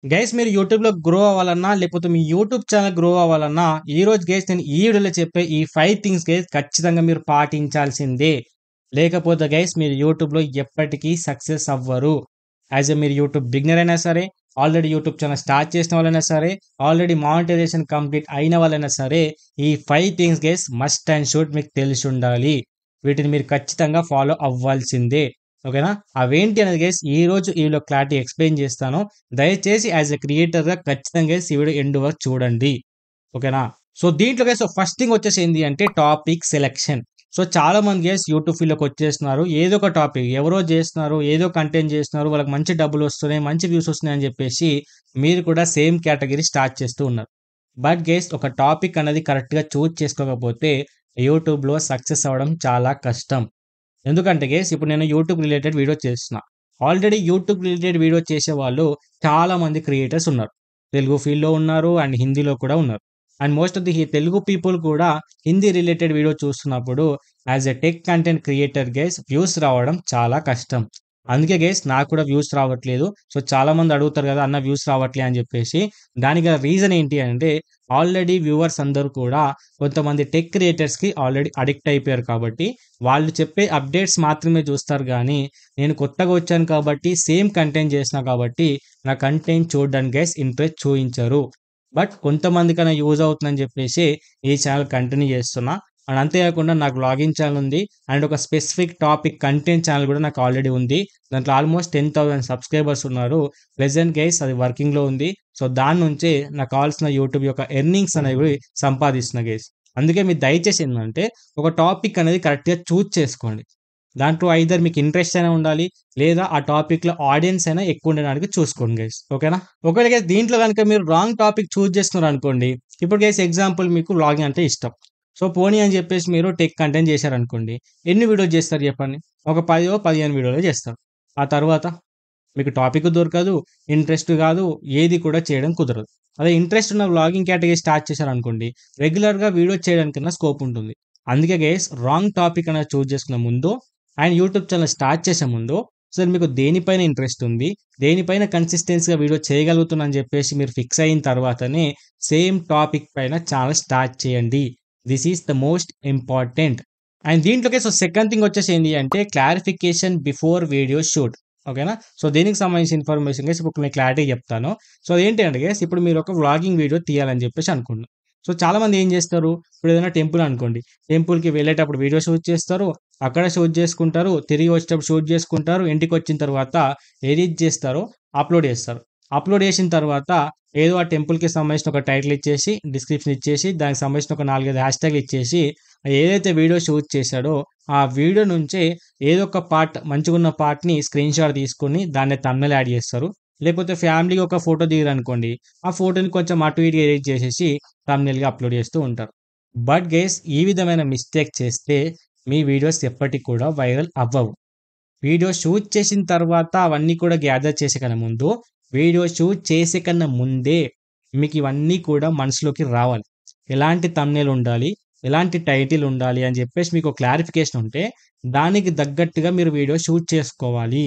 Guys మీరు యూట్యూబ్‌లో grow అవ్వాలన్నా, లేకపోతే మీ యూట్యూబ్ ఛానెల్ గ్రో అవ్వాలన్నా, ఈరోజు గైస్ నేను ఈ వీడియోలో చెప్పే ఈ 5 థింగ్స్ గైస్ ఖచ్చితంగా మీరు పాటించాల్సిందే. లేకపోతే గైస్ మీరు యూట్యూబ్‌లో ఎప్పటికీ సక్సెస్ అవ్వరు. మీరు యూట్యూబ్ బిగినర్ అయినా సరే, ఆల్రెడీ యూట్యూబ్ ఛానెల్ స్టార్ట్ చేసిన వాళ్ళైనా సరే, ఆల్రెడీ మానిటైజేషన్ కంప్లీట్ అయిన వాళ్ళైనా సరే, ఈ 5 things guys must and should మీకు తెలిసుండాలి. వీటిని మీరు ఖచ్చితంగా ఫాలో అవ్వాల్సిందే. ఓకేనా? అవేంటి అనేది గైస్ ఈరోజు ఈ వీడియోలో క్లారిటీ ఎక్స్‌ప్లెయిన్ చేస్తాను. దయచేసి యాస్ ఎ క్రియేటర్‌గా ఖచ్చితంగా ఈ వీడియో ఎండ్ వరకు చూడండి. ఓకేనా? సో, దీంట్లో గైస్ ఫస్ట్ థింగ్ వచ్చేసి ఏంది అంటే టాపిక్ సెలక్షన్. సో, చాలా మంది గైస్ యూట్యూబ్ ఫీల్డ్‌లోకి వచ్చేస్తున్నారు. ఏదో ఒక టాపిక్ ఎవరో చేస్తున్నారు, ఏదో కంటెంట్ చేస్తున్నారు, వాళ్ళకి మంచి డబ్బులొస్తున్నాయి, మంచి వ్యూస్ వస్తున్నాయి అని చెప్పేసి మీరు కూడా సేమ్ కేటగిరీ స్టార్ట్ చేస్తూ ఉన్నారు. బట్ గైస్ ఒక టాపిక్ అనేది కరెక్ట్‌గా చూజ్ చేసుకోకపోతే యూట్యూబ్‌లో సక్సెస్ అవ్వడం చాలా కష్టం. ఎందుకంటే గైస్ ఇప్పుడు నేను యూట్యూబ్ రిలేటెడ్ వీడియో చేస్తున్నా. ఆల్రెడీ యూట్యూబ్ రిలేటెడ్ వీడియో చేసేవాళ్ళు చాలా మంది క్రియేటర్స్ ఉన్నారు. తెలుగు ఫీల్డ్‌లో ఉన్నారు అండ్ హిందీలో కూడా ఉన్నారు. And most of the Telugu people కూడా హిందీ రిలేటెడ్ వీడియో చూస్తున్నప్పుడు as a tech content creator guys views రావడం చాలా కష్టం. అందుకే గైస్ నాకు కూడా వ్యూస్ రావట్లేదు. సో చాలా మంది అడుగుతారు కదా! అన్న వ్యూస్ రావట్లే అని చెప్పేసి. దానికి గల రీజన్ ఏంటి అంటే ఆల్రెడీ వ్యూవర్స్ అందరూ కూడా కొంతమంది టెక్ క్రియేటర్స్‌కి ఆల్రెడీ అడిక్ట్ అయిపోయారు కాబట్టి వాళ్ళు చెప్పే అప్డేట్స్ మాత్రమే చూస్తారు గానీ, నేను కొత్తగా వచ్చాను కాబట్టి, సేమ్ కంటెంట్ చేసినా కాబట్టి, నా కంటెంట్ చూడడానికి గైస్ ఇంట్రెస్ట్ చూయించరు. బట్ కొంతమందికైనా యూజ్ అవుతుందని చెప్పేసి, ఈ ఛానెల్ కంటిన్యూ చేస్తున్నా. అండ్ అంతే కాకుండా నాకు వ్లాగింగ్ ఛానెల్ ఉంది. అండ్ ఒక స్పెసిఫిక్ టాపిక్ కంటెంట్ ఛానెల్ కూడా నాకు ఆల్రెడీ ఉంది. దాంట్లో ఆల్మోస్ట్ 10,000 సబ్స్క్రైబర్స్ ఉన్నారు. ప్రెజెంట్ గైస్ అది వర్కింగ్‌లో ఉంది. సో, దాని నుంచే నాకు కావాల్సిన యూట్యూబ్ యొక్క ఎర్నింగ్స్ అనేవి సంపాదిస్తున్నా గైస్. అందుకే మీరు దయచేసి ఏందంటే ఒక టాపిక్ అనేది కరెక్ట్‌గా చూజ్ చేసుకోండి. దాంట్లో ఐదర్ మీకు ఇంట్రెస్ట్ అయినా ఉండాలి. లేదా ఆ టాపిక్‌లో ఆడియన్స్ అయినా ఎక్కువ ఉండడానికి చూసుకోండి గైస్. ఓకేనా? ఒకవేళ గైస్ దీంట్లో గనుక మీరు రాంగ్ టాపిక్ చూజ్ చేసుకున్నారనుకోండి. ఇప్పుడు గైస్ ఎగ్జాంపుల్ మీకు వ్లాగింగ్ అంటే ఇష్టం. సో, పోనీ అని చెప్పేసి మీరు టెక్ కంటెంట్ చేశారనుకోండి. ఎన్ని వీడియోస్ చేస్తారు చెప్పండి? ఒక 10 15 వీడియోలే చేస్తారు. ఆ తర్వాత మీకు టాపిక్ దొరకదు, ఇంట్రెస్ట్ కాదు, ఏది కూడా చేయడం కుదరదు. అదే ఇంట్రెస్ట్ ఉన్న వ్లాగింగ్ కేటగిరీ స్టార్ట్ చేశారనుకోండి, రెగ్యులర్‌గా వీడియోస్ చేయడానికన్నా స్కోప్ ఉంటుంది. అందుకే గైస్ రాంగ్ టాపిక్ అనేది చూజ్ చేసుకునే ముందు అండ్ యూట్యూబ్ ఛానెల్ స్టార్ట్ చేసే ముందు అసలు మీకు దేనిపైన ఇంట్రెస్ట్ ఉంది, దేనిపైన కన్సిస్టెన్సీగా వీడియో చేయగలుగుతున్నా అని చెప్పేసి మీరు ఫిక్స్ అయిన తర్వాతనే సేమ్ టాపిక్ పైన ఛానెల్ స్టార్ట్ చేయండి. This is the most important. And దీంట్లోకే సెకండ్ థింగ్ వచ్చేసి ఏంటి అంటే క్లారిఫికేషన్ బిఫోర్ వీడియో షూట్. ఓకేనా? సో, దీనికి సంబంధించిన ఇన్ఫర్మేషన్ గైస్ ఇప్పుడు నేను క్లారిటీగా చెప్తాను. సో, అదేంటి అంటే గైస్ ఇప్పుడు మీరు ఒక వ్లాగింగ్ వీడియో తీయాలని చెప్పేసి అనుకున్నారు. సో, చాలామంది ఏం చేస్తారు? ఇప్పుడు ఏదైనా టెంపుల్ అనుకోండి. టెంపుల్‌కి వెళ్ళేటప్పుడు వీడియో షూట్ చేస్తారు. అక్కడ షూట్ చేసుకుంటారు. తిరిగి వచ్చేటప్పుడు షూట్ చేసుకుంటారు. ఇంటికొచ్చిన తర్వాత ఎడిట్ చేస్తారు. అప్‌లోడ్ చేస్తారు. అప్‌లోడ్ చేసిన తర్వాత ఏదో ఆ టెంపుల్‌కి సంబంధించిన ఒక టైటిల్ ఇచ్చేసి, డిస్క్రిప్షన్ ఇచ్చేసి, దానికి సంబంధించిన ఒక 4, 5 హ్యాష్‌ట్యాగ్‌లు ఇచ్చేసి, ఏదైతే వీడియో షూట్ చేశాడో ఆ వీడియో నుంచే ఏదో ఒక పార్ట్ మంచిగున్న పార్ట్‌ని స్క్రీన్‌షాట్ తీసుకొని దాన్ని థంబ్‌నెయిల్ యాడ్ చేస్తారు. లేకపోతే ఫ్యామిలీగా ఒక ఫోటో దిగారనుకోండి. ఆ ఫోటోని కొంచెం అటు ఇటుగా ఎడిట్ చేసేసి థంబ్‌నెయిల్‌గా అప్‌లోడ్ చేస్తూ ఉంటారు. బట్ గైస్ ఈ విధమైన మిస్టేక్ చేస్తే మీ వీడియోస్ ఎప్పటికి కూడా వైరల్ అవ్వవు. వీడియో షూట్ చేసిన తర్వాత అవన్నీ కూడా గ్యాదర్ చేసే కన్నా ముందు, వీడియో షూట్ చేసే కన్నా ముందే మీకు ఇవన్నీ కూడా మనసులోకి రావాలి. ఎలాంటి థంబ్‌నెయిల్ ఉండాలి, ఎలాంటి టైటిల్ ఉండాలి అని చెప్పేసి మీకు క్లారిఫికేషన్ ఉంటే, దానికి తగ్గట్టుగా మీరు వీడియో షూట్ చేసుకోవాలి.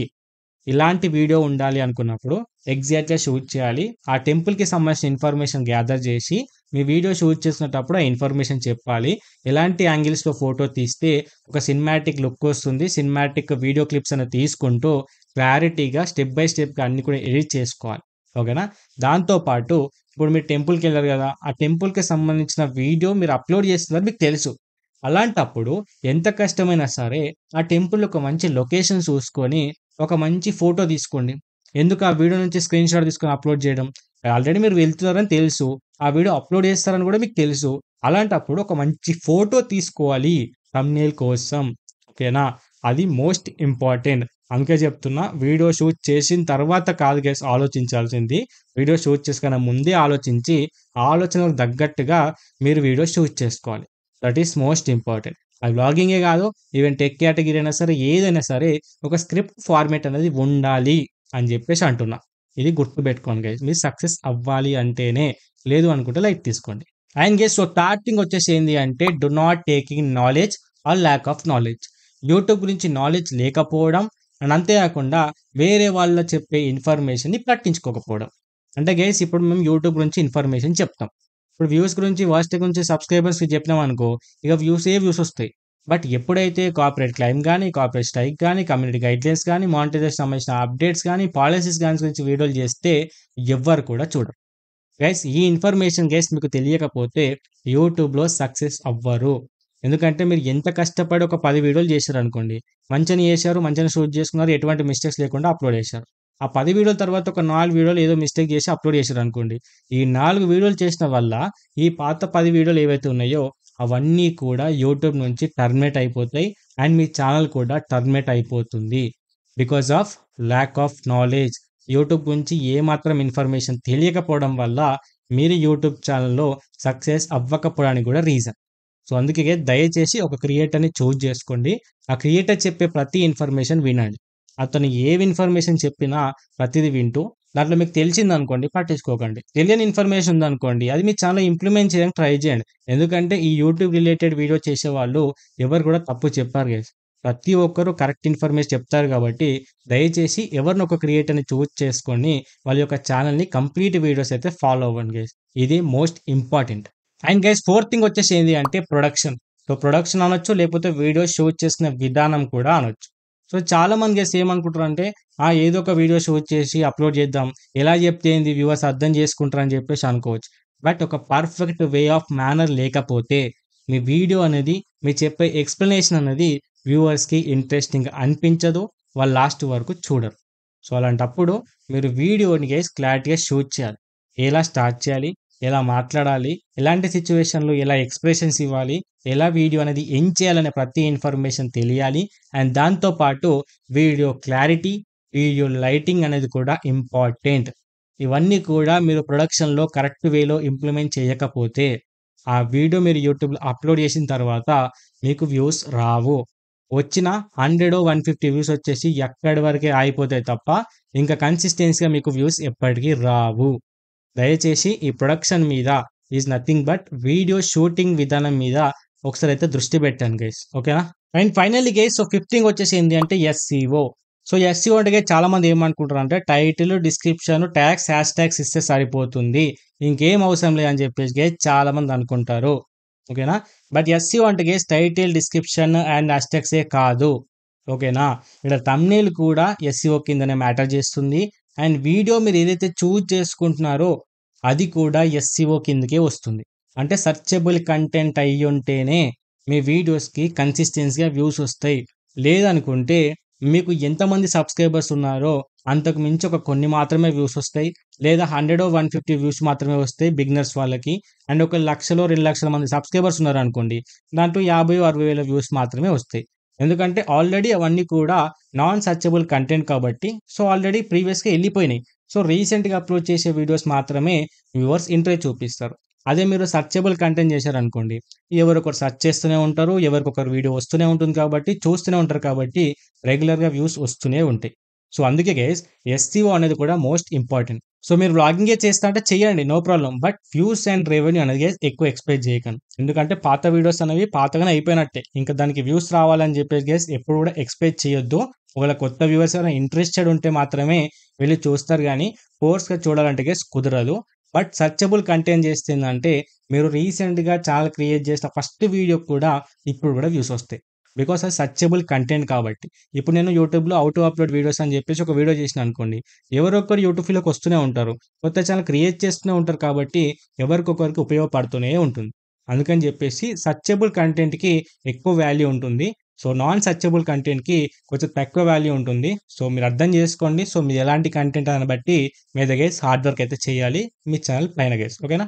ఇలాంటి వీడియో ఉండాలి అనుకున్నప్పుడు ఎగ్జాక్ట్‌గా షూట్ చేయాలి. ఆ టెంపుల్‌కి సంబంధించిన ఇన్ఫర్మేషన్ గ్యాదర్ చేసి, మీ వీడియో షూట్ చేస్తునేటప్పుడు ఆ ఇన్ఫర్మేషన్ చెప్పాలి. ఎలాంటి యాంగిల్స్‌లో ఫోటో తీస్తే ఒక సినిమాటిక్ లుక్ వస్తుంది. సినిమాటిక్ వీడియో క్లిప్స్ అనేవి తీసుకుంటూ క్లారిటీగా స్టెప్ బై స్టెప్‌గా అన్నీ కూడా ఎడిట్ చేసుకోవాలి. ఓకేనా? దాంతో పాటు ఇప్పుడు మీరు టెంపుల్‌కెళ్లారు గదా! ఆ టెంపుల్‌కి సంబంధించిన వీడియో మీరు అప్‌లోడ్ చేస్తున్నారని మీకు తెలుసు. అలాంటప్పుడు ఎంత కష్టమైనా సరే ఆ టెంపుల్ ఒక మంచి లొకేషన్ చూసుకొని ఒక మంచి ఫోటో తీసుకోండి. ఎందుకు ఆ వీడియో నుంచి స్క్రీన్‌షాట్ తీసుకొని అప్‌లోడ్ చేయడం? ఆల్రెడీ మీరు వెళ్తున్నారని తెలుసు. ఆ వీడియో అప్‌లోడ్ చేస్తారని కూడా మీకు తెలుసు. అలాంటప్పుడు ఒక మంచి ఫోటో తీసుకోవాలి థంబ్‌నెయిల్ కోసం. ఓకేనా? అది మోస్ట్ ఇంపార్టెంట్. అందుకే చెప్తున్నా వీడియో షూట్ చేసిన తర్వాత కాదు గైస్ ఆలోచించాల్సింది. వీడియో షూట్ చేసుకన్నా ముందే ఆలోచించి, ఆ ఆలోచనకు తగ్గట్టుగా మీరు వీడియో షూట్ చేసుకోవాలి. That is most important. అది వ్లాగింగే కాదు, ఈవెన్ టెక్ కేటగిరీ అయినా సరే, ఏదైనా సరే ఒక స్క్రిప్ట్ ఫార్మాట్ అనేది ఉండాలి అని చెప్పేసి అంటున్నా. ఇది గుర్తుపెట్టుకోండి గైస్. మీరు సక్సెస్ అవ్వాలి అంటేనే. లేదు అనుకుంటే లైట్ తీసుకోండి. And guys so third thing వచ్చేసి ఏంది అంటే do not taking knowledge or lack of knowledge. YouTube గురించి నాలెడ్జ్ లేకపోవడం అండ్ అంతే కాకుండా వేరే వాళ్ళు చెప్పే ఇన్ఫర్మేషన్‌ని పట్టించుకోకపోవడం. అంటే గైస్ ఇప్పుడు మేము యూట్యూబ్ గురించి ఇన్ఫర్మేషన్ చెప్తాం. ఇప్పుడు వ్యూస్ గురించి, వాచ్ గురించి, సబ్స్క్రైబర్స్‌కి చెప్పినామనుకో, ఇక వ్యూస్ వస్తాయి. బట్ ఎప్పుడైతే కార్పొరేట్ క్లెయిమ్ గాని, కార్పొరేట్ స్ట్రైక్ గాని, కమ్యూనిటీ గైడ్‌లైన్స్ గాని, మానిటైజేషన్ సంబంధించిన అప్డేట్స్ గాని, పాలిసీస్ గాని గురించి వీడియోలు చేస్తే ఎవ్వరు కూడా చూడరు. గైస్ ఈ ఇన్ఫర్మేషన్ గైస్ మీకు తెలియకపోతే యూట్యూబ్‌లో సక్సెస్ అవ్వరు. ఎందుకంటే మీరు ఎంత కష్టపడి ఒక 10 వీడియోలు చేశారనుకోండి. మంచిగానే చేశారు, మంచిగానే షూట్ చేసుకున్నారు, ఎటువంటి మిస్టేక్స్ లేకుండా అప్‌లోడ్ చేశారు. ఆ 10 వీడియోల తర్వాత ఒక 4 వీడియోలు ఏదో మిస్టేక్ చేసి అప్‌లోడ్ చేశారనుకోండి. ఈ 4 వీడియోలు చేసిన వల్ల ఈ పాత 10 వీడియోలు ఏవైతే ఉన్నాయో అవన్నీ కూడా యూట్యూబ్ నుంచి టర్మినేట్ అయిపోతాయి. అండ్ మీ ఛానల్ కూడా టర్మినేట్ అయిపోతుంది. Because of lack of knowledge. YouTube గురించి ఏమాత్రం ఇన్ఫర్మేషన్ తెలియకపోవడం వల్ల మీరు యూట్యూబ్ ఛానల్‌లో సక్సెస్ అవ్వకపోవడానికి కూడా రీజన్. సో, అందుకే దయచేసి ఒక క్రియేటర్‌ని చూజ్ చేసుకోండి. ఆ క్రియేటర్ చెప్పే ప్రతి ఇన్ఫర్మేషన్ వినండి. అతను ఏవి ఇన్ఫర్మేషన్ చెప్పినా ప్రతిది వింటూ దాంట్లో మీకు తెలిసిందనుకోండి పట్టించుకోకండి. తెలియని ఇన్ఫర్మేషన్ ఉందనుకోండి అది మీ ఛానల్‌లో ఇంప్లిమెంట్ చేయడానికి ట్రై చేయండి. ఎందుకంటే ఈ యూట్యూబ్ రిలేటెడ్ వీడియో చేసేవాళ్ళు ఎవరు కూడా తప్పు చెప్పరు గైస్. ప్రతి ఒక్కరు కరెక్ట్ ఇన్ఫర్మేషన్ చెప్తారు కాబట్టి దయచేసి ఎవరినో ఒక క్రియేటర్‌ని చూజ్ చేసుకొని వాళ్ళ యొక్క ఛానల్‌ని కంప్లీట్ వీడియోస్ అయితే ఫాలో అవ్వండి గైస్. ఇది most important. And guys fourth thing వచ్చేసి ఏంది అంటే ప్రొడక్షన్. సో, ప్రొడక్షన్ అనొచ్చు, లేకపోతే వీడియో షూట్ చేసుకునే విధానం కూడా అనొచ్చు. సో, చాలామంది గైస్ ఏమనుకుంటారంటే ఏదో ఒక వీడియో షూట్ చేసి అప్‌లోడ్ చేద్దాం. ఎలా చెప్తే ఏంది వ్యూవర్స్ అర్థం చేసుకుంటారని చెప్పేసి అనుకోవచ్చు. బట్ ఒక పర్ఫెక్ట్ వే ఆఫ్ మేనర్ లేకపోతే మీ వీడియో అనేది, మీరు చెప్పే ఎక్స్‌ప్లనేషన్ అనేది వ్యూవర్స్‌కి ఇంట్రెస్టింగ్‌గా అనిపించదు. వాళ్ళు లాస్ట్ వరకు చూడరు. సో, అలాంటప్పుడు మీరు వీడియోని గైస్ క్లారిటీగా షూట్ చేయాలి. ఎలా స్టార్ట్ చేయాలి? ఎలా మాట్లాడాలి? ఎలాంటి సిట్యుయేషన్‌లో ఎలా ఎక్స్‌ప్రెషన్స్ ఇవ్వాలి? ఎలా వీడియో అనేది ఎండ్ చేయాలనే ప్రతి ఇన్ఫర్మేషన్ తెలియాలి. అండ్ దాంతో పాటు వీడియో క్లారిటీ, వీడియో లైటింగ్ అనేది కూడా ఇంపార్టెంట్. ఇవన్నీ కూడా మీరు ప్రొడక్షన్‌లో కరెక్ట్ వేలో ఇంప్లిమెంట్ చేయకపోతే ఆ వీడియో మీరు యూట్యూబ్‌లో అప్‌లోడ్ చేసిన తర్వాత మీకు వ్యూస్ రావు. వచ్చిన 100, 150 వ్యూస్ వచ్చేసి ఎక్కడి వరకే ఆగిపోతాయి తప్ప ఇంకా కన్సిస్టెన్సీగా మీకు వ్యూస్ ఎప్పటికీ రావు. దయచేసి ఈ ప్రొడక్షన్ మీద is nothing but video shooting విధానం మీద ఒకసారి అయితే దృష్టి పెట్టండి గైస్. ఓకేనా? And finally guys so fifth thing వచ్చేసి ఏంది అంటే ఎస్‌సిఓ. సో, ఎస్‌సిఓ అంటే గైస్ చాలా మంది ఏమనుకుంటారంటే title, description, tags, hash tags ఇస్తే సరిపోతుంది. ఇంకేం అవసరం లేదని చెప్పేసి గైస్ చాలా మంది అనుకుంటారు. ఓకేనా? బట్ ఎస్‌సిఓ అంటే guys title, description and hash ట్యాగ్సే కాదు. ఓకేనా? ఇక్కడ థంబ్‌నెయిల్ కూడా ఎస్‌సిఓ కిందనే మ్యాటర్ చేస్తుంది. అండ్ వీడియో మీరు ఏదైతే చూజ్ చేసుకుంటున్నారో అది కూడా ఎస్‌సిఓ కిందకే వస్తుంది. అంటే సెర్చబుల్ కంటెంట్ అయ్యుంటేనే మీ వీడియోస్‌కి కన్సిస్టెన్సీగా వ్యూస్ వస్తాయి. లేదనుకుంటే మీకు ఎంతమంది సబ్స్క్రైబర్స్ ఉన్నారో అంతకు మించి ఒక కొన్ని మాత్రమే వ్యూస్ వస్తాయి. లేదా 100, 150 వ్యూస్ మాత్రమే వస్తాయి బిగినర్స్ వాళ్ళకి. అండ్ ఒక 1,00,000, 2,00,000 మంది సబ్స్క్రైబర్స్ ఉన్నారనుకోండి. దాంట్లో 50, 60 వేల వ్యూస్ మాత్రమే వస్తాయి. ఎందుకంటే ఆల్రెడీ అవన్నీ కూడా నాన్ సెర్చబుల్ కంటెంట్ కాబట్టి సో, ఆల్రెడీ ప్రీవియస్‌గా ఎళ్ళిపోయినాయి. సో, రీసెంట్‌గా అప్‌లోడ్ చేసే వీడియోస్ మాత్రమే వ్యూవర్స్ ఇంట్రెస్ట్ చూపిస్తారు. అదే మీరు సెర్చబుల్ కంటెంట్ చేశారనుకోండి, ఎవరొకరు సెర్చ్ చేస్తూనే ఉంటారు. ఎవరికొకరు వీడియో వస్తూనే ఉంటుంది కాబట్టి, చూస్తూనే ఉంటారు కాబట్టి రెగ్యులర్‌గా వ్యూస్ వస్తూనే ఉంటాయి. సో, అందుకే గైస్ ఎస్‌సిఓ అనేది కూడా మోస్ట్ ఇంపార్టెంట్. సో, మీరు వ్లాగింగే చేస్తా అంటే చేయండి no problem. But views and revenue అనేది గైస్ ఎక్కువ ఎక్స్‌పెక్ట్ చేయకండి. ఎందుకంటే పాత వీడియోస్ అనేవి పాతగానే అయిపోయినట్టే. ఇంకా దానికి వ్యూస్ రావాలని చెప్పేసి గైస్ ఎప్పుడు కూడా ఎక్స్‌పెక్ట్ చేయొద్దు. ఒకవేళ కొత్త వ్యూవర్స్ ఎవరైనా ఇంట్రెస్టెడ్ ఉంటే మాత్రమే వెళ్లి చూస్తారు గానీ, ఫోర్స్‌గా చూడాలంటే గైస్ కుదరదు. బట్ సెర్చబుల్ కంటెంట్ చేస్తేందంటే మీరు రీసెంట్‌గా ఛానెల్ క్రియేట్ చేసిన ఫస్ట్ వీడియోకి కూడా ఇప్పుడు కూడా వ్యూస్ వస్తాయి. బికాస్ అది సెర్చబుల్ కంటెంట్ కాబట్టి. ఇప్పుడు నేను యూట్యూబ్‌లో హౌ టు అప్‌లోడ్ వీడియోస్ అని చెప్పేసి ఒక వీడియో చేసినా అనుకోండి. ఎవరో ఒకరు యూట్యూబ్ ఫీల్డ్‌లోకి వస్తూనే ఉంటారు. కొత్త ఛానెల్ క్రియేట్ చేస్తూనే ఉంటారు కాబట్టి ఎవరికొకరికి ఉపయోగపడుతూనే ఉంటుంది. అందుకని చెప్పేసి సెర్చబుల్ కంటెంట్‌కి ఎక్కువ వాల్యూ ఉంటుంది. సో, నాన్ సెర్చబుల్ కంటెంట్‌కి కొంచెం తక్కువ వాల్యూ ఉంటుంది. సో, మీరు అర్థం చేసుకోండి. సో, మీరు ఎలాంటి కంటెంట్ అని బట్టి మీద గైస్ హార్డ్ వర్క్ అయితే చేయాలి. మీ ఛానెల్ పైన గైస్. ఓకేనా?